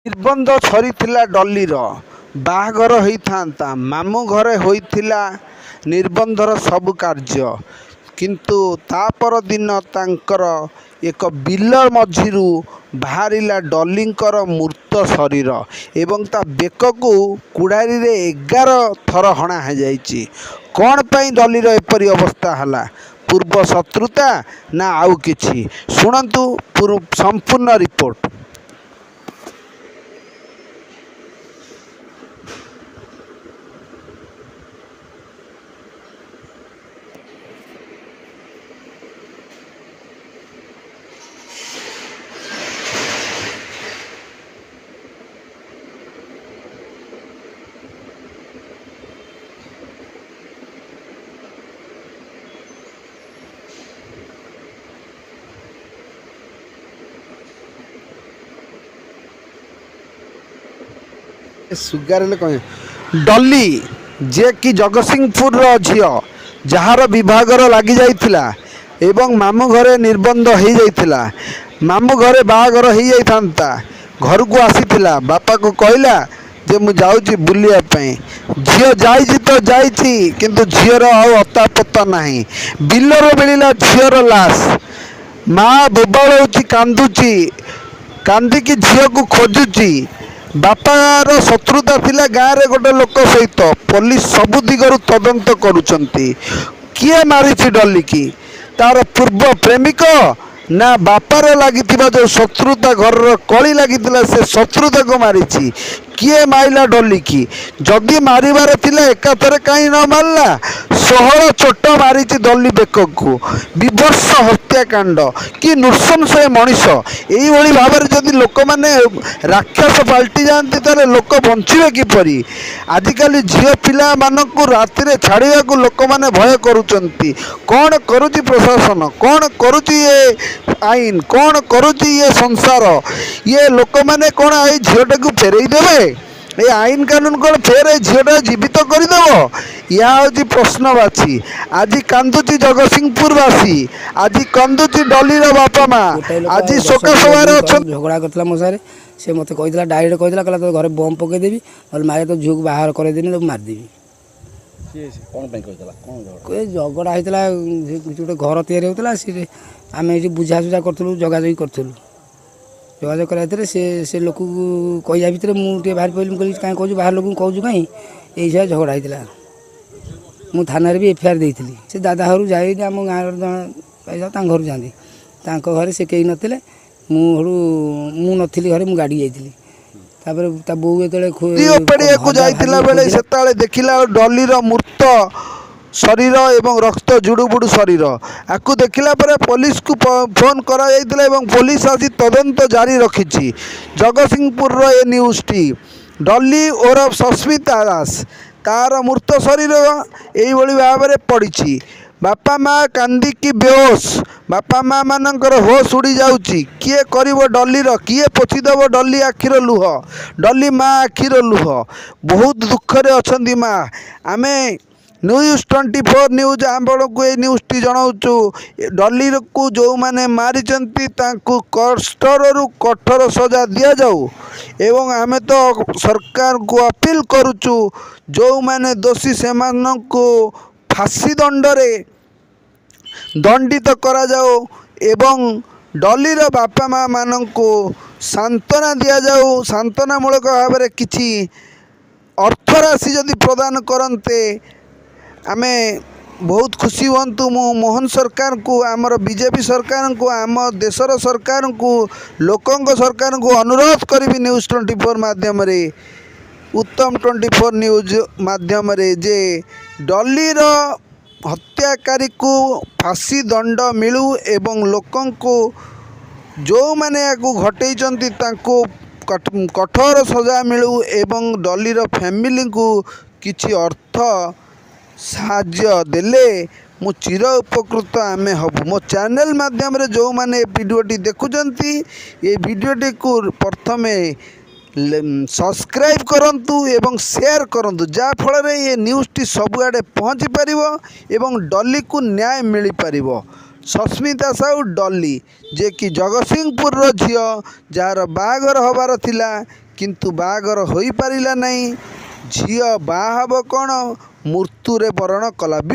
ନିର୍ବନ୍ଧ ସରିଥିଲା ଡଲିର। ବାହାଘର ହେଇଥାନ୍ତା। ମାମୁଁ ଘରେ ହୋଇଥିଲା ନିର୍ବନ୍ଧର ସବୁ କାର୍ଯ୍ୟ। କିନ୍ତୁ ତା ପରଦିନ ତାଙ୍କର ଏକ ବିଲ ମଝିରୁ ବାହାରିଲା ଡଲିଙ୍କର ମୃତ ଶରୀର ଏବଂ ତା ବେକକୁ କୁଡ଼ାରୀରେ 11 ଥର ହଣା ହୋଇଯାଇଛି। କ'ଣ ପାଇଁ ଡଲିର ଏପରି ଅବସ୍ଥା ହେଲା? ପୂର୍ବ ଶତ୍ରୁତା ନା ଆଉ କିଛି? ଶୁଣନ୍ତୁ ସମ୍ପୂର୍ଣ୍ଣ ରିପୋର୍ଟ। ସୁଗାରରେ କଣ ଡଲି ଯେ କି ଜଗତସିଂହପୁରର ଝିଅ, ଯାହାର ବିଭାଘର ଲାଗି ଯାଇଥିଲା ଏବଂ ମାମୁଁ ଘରେ ନିର୍ବନ୍ଧ ହେଇଯାଇଥିଲା। ମାମୁଁ ଘରେ ବାହାଘର ହେଇଯାଇଥାନ୍ତା। ଘରକୁ ଆସିଥିଲା, ବାପାକୁ କହିଲା ଯେ ମୁଁ ଯାଉଛି ବୁଲିବା ପାଇଁ। ଝିଅ ଯାଇଛି ତ ଯାଇଛି, କିନ୍ତୁ ଝିଅର ଆଉ ଅତାପତା ନାହିଁ। ବିଲରେ ମିଳିଲା ଝିଅର ଲାଶ। ମା ବୋବାଳଉଛି, କାନ୍ଦୁଛି, କାନ୍ଦିକି ଝିଅକୁ ଖୋଜୁଛି। ବାପାର ଶତ୍ରୁତା ଥିଲା ଗାଁରେ ଗୋଟେ ଲୋକ ସହିତ। ପୋଲିସ ସବୁ ଦିଗରୁ ତଦନ୍ତ କରୁଛନ୍ତି। କିଏ ମାରିଛି ଡଲିକି? ତାର ପୂର୍ବ ପ୍ରେମିକ ନା ବାପାର ଲାଗିଥିବା ଯେଉଁ ଶତ୍ରୁତା, ଘରର କଳି ଲାଗିଥିଲା, ସେ ଶତ୍ରୁତାକୁ ମାରିଛି? କିଏ ମାରିଲା ଡଲିକି? ଯଦି ମାରିବାର ଥିଲା ଏକାଥରେ କାହିଁ ନ ମାରିଲା? 16 ଚୋଟ ମାରିଛି ଡଲି ବେକକୁ। ବିଭତ୍ସ ହତ୍ୟାକାଣ୍ଡ। କି ନୃଶଂସ ମଣିଷ! ଏଇଭଳି ଭାବରେ ଯଦି ଲୋକମାନେ ରାକ୍ଷସ ପାଲଟି ଯାଆନ୍ତି ତାହେଲେ ଲୋକ ବଞ୍ଚିବେ କିପରି? ଆଜିକାଲି ଝିଅ ପିଲାମାନଙ୍କୁ ରାତିରେ ଛାଡ଼ିବାକୁ ଲୋକମାନେ ଭୟ କରୁଛନ୍ତି। କ'ଣ କରୁଛି ପ୍ରଶାସନ? କ'ଣ କରୁଛି ଏ ଆଇନ? କ'ଣ କରୁଛି ଏ ସଂସାର? ଇଏ ଲୋକମାନେ କ'ଣ ଏଇ ଝିଅଟାକୁ ଫେରେଇ ଦେବେ? ଏ ଆଇନ କାନୁନ କ'ଣ ଫେରେ ଝିଅଟା ଜୀବିତ କରିଦେବ? ଏହା ହେଉଛି ପ୍ରଶ୍ନବାଚୀ। ଆଜି କାନ୍ଦୁଛି ଜଗତସିଂହପୁରବାସୀ, ଆଜି କାନ୍ଦୁଛି ଡଲିର ବାପା ମା, ଆଜି ଶୋକସଭାରେ ଅଛନ୍ତି। ଝଗଡ଼ା କରିଥିଲା ମୋ ସାଙ୍ଗରେ। ସେ ମୋତେ କହିଥିଲା, ଡାଇରେକ୍ଟ କହିଥିଲା, କହିଲା ତୋ ଘରେ ବମ୍ ପକେଇଦେବି, ନହେଲେ ମାରେ ତୋ ଝିଅକୁ ବାହାର କରେଇଦେବି, ତାକୁ ମାରିଦେବି। କ'ଣ ପାଇଁ କହିଥିଲା? କ'ଣ ଝଗଡ଼ା ହେଇଥିଲା? ଗୋଟେ ଘର ତିଆରି ହେଉଥିଲା, ସେ ଆମେ ଏଠି ବୁଝାସୁଝା କରୁଥିଲୁ, ଯୋଗାଯୋଗ କରୁଥିଲୁ। ଯୋଗାଯୋଗ କରିବା ଭିତରେ ସେ ଲୋକକୁ କହିବା ଭିତରେ ମୁଁ ଟିକେ ବାହାରି ପଡ଼ିଲି। ମୁଁ କହିଲି କାହିଁ କହୁଛୁ, ବାହାର ଲୋକଙ୍କୁ କହୁଛୁ କାହିଁ? ଏଇ ହିସାବରେ ଝଗଡ଼ା ହେଇଥିଲା। ମୁଁ ଥାନାରେ ବି ଏଫଆଇଆର ଦେଇଥିଲି। ସେ ଦାଦା ଘରକୁ ଯାଇନି, ଆମ ଗାଁର ତାଙ୍କ ଘରକୁ ଯାଆନ୍ତି। ତାଙ୍କ ଘରେ ସେ କେହି ନଥିଲେ। ମୁଁ ନଥିଲି ଘରେ, ମୁଁ ଗାଡ଼ି ଯାଇଥିଲି। ତାପରେ ତା ବୋଉ ଯେତେବେଳେ ଯାଇଥିଲା ବେଳେ ସେତେବେଳେ ଦେଖିଲା ଡଲିର ମୃତ ଶରୀର ଏବଂ ରକ୍ତ ଜୁଡ଼ୁବୁଡ଼ୁ ଶରୀର। ଆକୁ ଦେଖିଲା ପରେ ପୋଲିସକୁ ଫୋନ୍ କରାଯାଇଥିଲା ଏବଂ ପୋଲିସ ଆଜି ତଦନ୍ତ ଜାରି ରଖିଛି। ଜଗତସିଂହପୁରର ଏ ନ୍ୟୁଜ୍ଟି। ଡଲି ଓରଫ ସସ୍ମିତା ଦାସ, ତାର ମୃତ ଶରୀର ଏଇଭଳି ଭାବରେ ପଡ଼ିଛି। ବାପା ମା କାନ୍ଦିକି ବେହୋସ। ବାପା ମା ମାନଙ୍କର ହୋସ ଉଡ଼ି ଯାଉଛି। କିଏ କରିବ ଡଲିର? କିଏ ପୋଛିଦେବ ଡଲି ଆଖିର ଲୁହ? ଡଲି ମା ଆଖିର ଲୁହ। ବହୁତ ଦୁଃଖରେ ଅଛନ୍ତି ମା। ଆମେ ନ୍ୟୁଜ୍ 24 ନ୍ୟୁଜ୍ ଆପଣଙ୍କୁ ଏଇ ନ୍ୟୁଜ୍ଟି ଜଣାଉଛୁ। ଡଲିକୁ ଯେଉଁମାନେ ମାରିଛନ୍ତି ତାଙ୍କୁ କଠୋରରୁ କଠୋର ସଜା ଦିଆଯାଉ ଏବଂ ଆମେ ତ ସରକାରଙ୍କୁ ଅପିଲ କରୁଛୁ, ଯେଉଁମାନେ ଦୋଷୀ ସେମାନଙ୍କୁ ଫାଶୀ ଦଣ୍ଡରେ ଦଣ୍ଡିତ କରାଯାଉ ଏବଂ ଡଲିର ବାପା ମା ମାନଙ୍କୁ ସାନ୍ତ୍ୱନା ଦିଆଯାଉ। ସାନ୍ତ୍ୱନାମୂଳକ ଭାବରେ କିଛି ଅର୍ଥରାଶି ଯଦି ପ୍ରଦାନ କରନ୍ତେ ଆମେ ବହୁତ ଖୁସି ହୁଅନ୍ତୁ। ମୁଁ ମୋହନ ସରକାରଙ୍କୁ, ଆମର ବିଜେପି ସରକାରଙ୍କୁ, ଆମ ଦେଶର ସରକାରଙ୍କୁ, ଲୋକଙ୍କ ସରକାରଙ୍କୁ ଅନୁରୋଧ କରିବି ନ୍ୟୁଜ୍ 24 ମାଧ୍ୟମରେ, ଉତ୍ତମ 24 ନ୍ୟୁଜ୍ ମାଧ୍ୟମରେ, ଯେ ଡଲିର ହତ୍ୟାକାରୀକୁ ଫାଶୀ ଦଣ୍ଡ ମିଳୁ ଏବଂ ଲୋକଙ୍କୁ, ଯେଉଁମାନେ ଏହାକୁ ଘଟେଇଛନ୍ତି ତାଙ୍କୁ କଠୋର ସଜା ମିଳୁ ଏବଂ ଡଲିର ଫ୍ୟାମିଲିଙ୍କୁ କିଛି ଅର୍ଥ ସାହାଯ୍ୟ ଦେଲେ ମୁଁ ଚିର ଉପକୃତ ଆମେ ହେବୁ। ମୋ ଚ୍ୟାନେଲ୍ ମାଧ୍ୟମରେ ଯେଉଁମାନେ ଏ ଭିଡ଼ିଓଟି ଦେଖୁଛନ୍ତି, ଏ ଭିଡ଼ିଓଟିକୁ ପ୍ରଥମେ ସବସ୍କ୍ରାଇବ୍ କରନ୍ତୁ ଏବଂ ସେୟାର କରନ୍ତୁ, ଯାହାଫଳରେ ଏ ନ୍ୟୁଜ୍ଟି ସବୁଆଡ଼େ ପହଞ୍ଚି ପାରିବ ଏବଂ ଡଲିକୁ ନ୍ୟାୟ ମିଳିପାରିବ। ସସ୍ମିତା ସାହୁ ଡଲି, ଯେ କି ଜଗତସିଂହପୁରର ଝିଅ, ଯାହାର ବାହାଘର ହେବାର ଥିଲା କିନ୍ତୁ ବାହାଘର ହୋଇପାରିଲା ନାହିଁ। ଝିଅ ବାହା ହେବ କ'ଣ, ମୃତ୍ୟୁରେ ବରଣ କଲା।